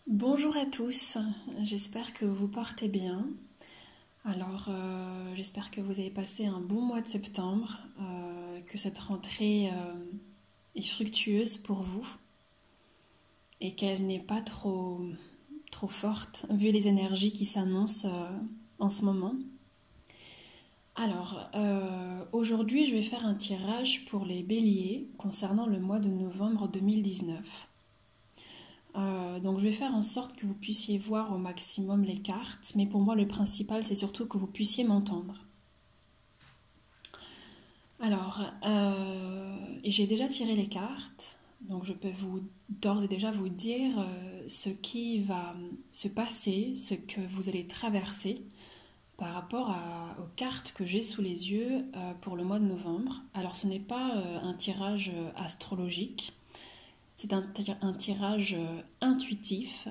Bonjour à tous, j'espère que vous portez bien. Alors, j'espère que vous avez passé un bon mois de septembre, que cette rentrée est fructueuse pour vous et qu'elle n'est pas trop forte vu les énergies qui s'annoncent en ce moment. Alors, aujourd'hui, je vais faire un tirage pour les béliers concernant le mois de novembre 2019. Donc je vais faire en sorte que vous puissiez voir au maximum les cartes, mais pour moi le principal c'est surtout que vous puissiez m'entendre. Alors, j'ai déjà tiré les cartes, donc je peux d'ores et déjà vous dire ce qui va se passer, ce que vous allez traverser par rapport aux cartes que j'ai sous les yeux pour le mois de novembre. Alors ce n'est pas un tirage astrologique. C'est un tirage intuitif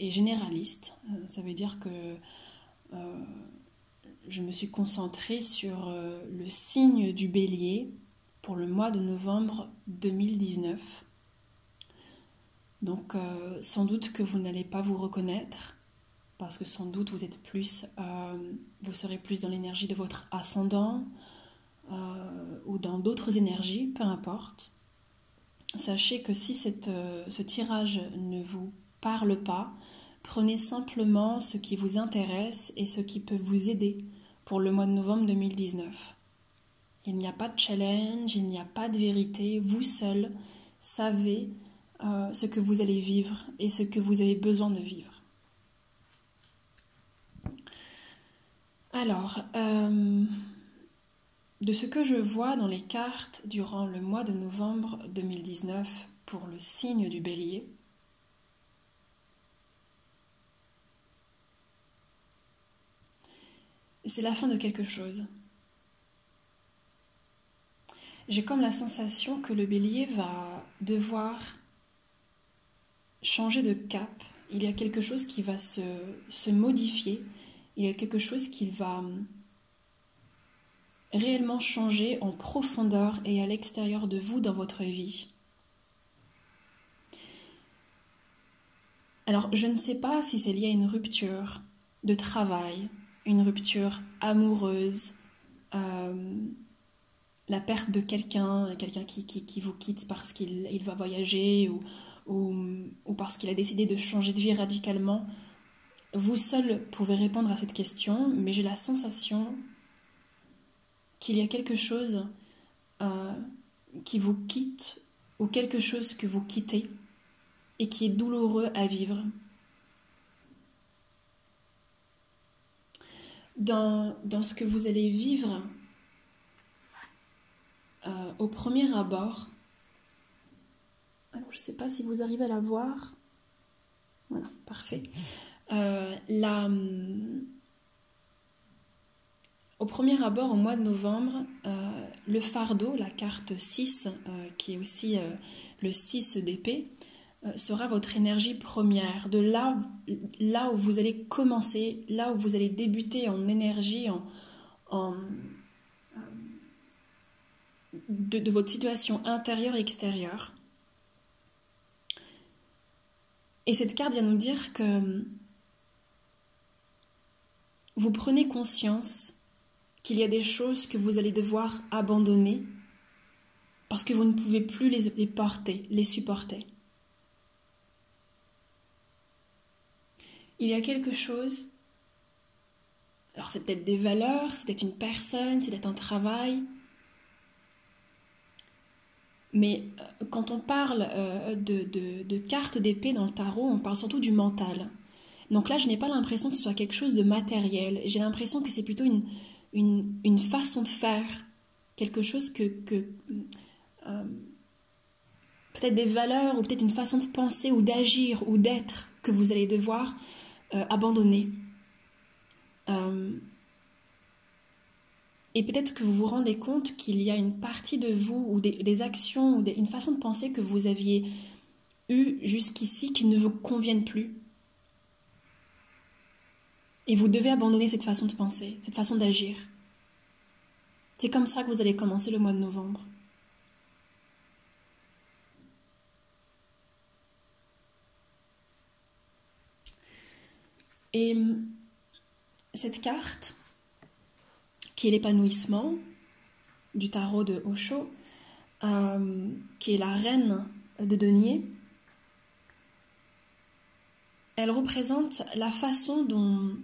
et généraliste. Ça veut dire que je me suis concentrée sur le signe du bélier pour le mois de novembre 2019. Donc sans doute que vous n'allez pas vous reconnaître parce que sans doute vous serez plus dans l'énergie de votre ascendant ou dans d'autres énergies, peu importe. Sachez que si ce tirage ne vous parle pas, prenez simplement ce qui vous intéresse et ce qui peut vous aider pour le mois de novembre 2019. Il n'y a pas de challenge, il n'y a pas de vérité. Vous seul savez ce que vous allez vivre et ce que vous avez besoin de vivre. Alors, de ce que je vois dans les cartes durant le mois de novembre 2019 pour le signe du bélier, c'est la fin de quelque chose. J'ai comme la sensation que le bélier va devoir changer de cap. Il y a quelque chose qui va se modifier. Il y a quelque chose qui va réellement changer en profondeur et à l'extérieur de vous dans votre vie. Alors, je ne sais pas si c'est lié à une rupture de travail, une rupture amoureuse, la perte de quelqu'un qui vous quitte parce qu'il va voyager ou parce qu'il a décidé de changer de vie radicalement. Vous seul pouvez répondre à cette question, mais j'ai la sensation qu'il y a quelque chose qui vous quitte ou quelque chose que vous quittez et qui est douloureux à vivre. Dans ce que vous allez vivre au premier abord, alors je ne sais pas si vous arrivez à la voir. Voilà, parfait. Au premier abord, au mois de novembre, le fardeau, la carte 6, qui est aussi le 6 d'épée, sera votre énergie première, de là où vous allez commencer, là où vous allez débuter en énergie, de votre situation intérieure et extérieure. Et cette carte vient nous dire que vous prenez conscience qu'il y a des choses que vous allez devoir abandonner parce que vous ne pouvez plus les porter, les supporter. Il y a quelque chose, alors c'est peut-être des valeurs, c'est peut-être une personne, c'est peut-être un travail, mais quand on parle de cartes d'épée dans le tarot, on parle surtout du mental. Donc là, je n'ai pas l'impression que ce soit quelque chose de matériel, j'ai l'impression que c'est plutôt une façon de faire, quelque chose peut-être des valeurs ou peut-être une façon de penser ou d'agir ou d'être que vous allez devoir abandonner. Et peut-être que vous vous rendez compte qu'il y a une partie de vous ou des actions ou une façon de penser que vous aviez eue jusqu'ici qui ne vous conviennent plus. Et vous devez abandonner cette façon de penser, cette façon d'agir. C'est comme ça que vous allez commencer le mois de novembre. Et cette carte, qui est l'épanouissement du tarot de Osho, qui est la reine de denier, elle représente la façon dont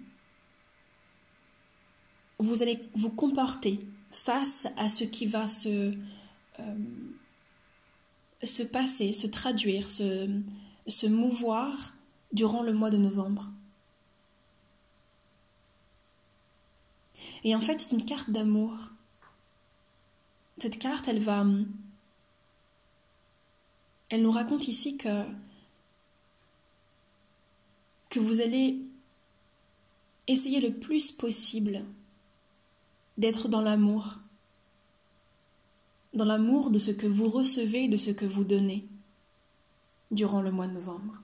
vous allez vous comporter face à ce qui va se passer, se traduire, se mouvoir durant le mois de novembre. Et en fait, c'est une carte d'amour. Cette carte, elle nous raconte ici que vous allez essayer le plus possible d'être dans l'amour de ce que vous recevez et de ce que vous donnez durant le mois de novembre.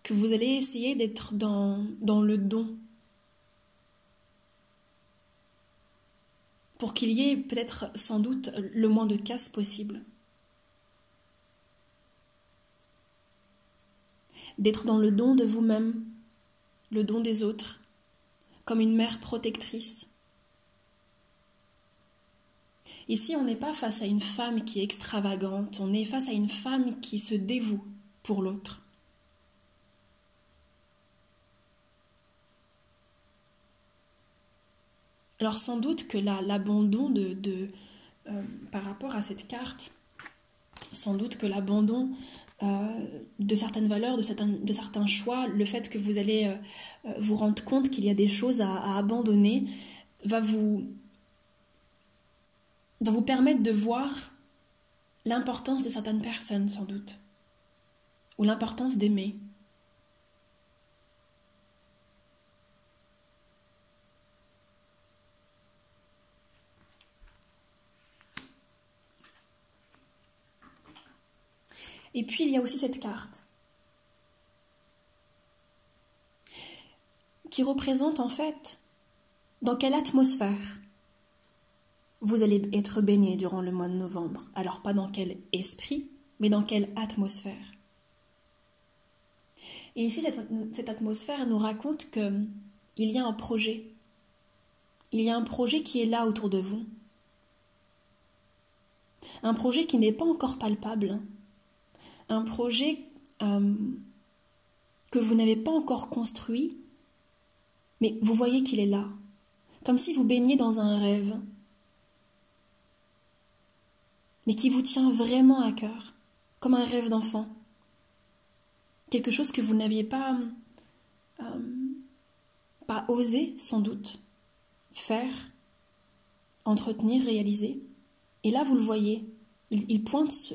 Que vous allez essayer d'être dans le don, pour qu'il y ait peut-être sans doute le moins de casse possible. D'être dans le don de vous-même, le don des autres, comme une mère protectrice. Ici, on n'est pas face à une femme qui est extravagante, on est face à une femme qui se dévoue pour l'autre. Alors sans doute que l'abandon par rapport à cette carte, sans doute que l'abandon de certaines valeurs, de certains choix, le fait que vous allez vous rendre compte qu'il y a des choses à abandonner, va vous permettre de voir l'importance de certaines personnes, sans doute, ou l'importance d'aimer. Et puis il y a aussi cette carte qui représente en fait dans quelle atmosphère vous allez être baigné durant le mois de novembre. Alors pas dans quel esprit, mais dans quelle atmosphère. Et ici cette atmosphère nous raconte qu'il y a un projet. Il y a un projet qui est là autour de vous. Un projet qui n'est pas encore palpable. Un projet que vous n'avez pas encore construit, mais vous voyez qu'il est là, comme si vous baigniez dans un rêve, mais qui vous tient vraiment à cœur, comme un rêve d'enfant, quelque chose que vous n'aviez pas osé, sans doute, faire, entretenir, réaliser, et là vous le voyez, il pointe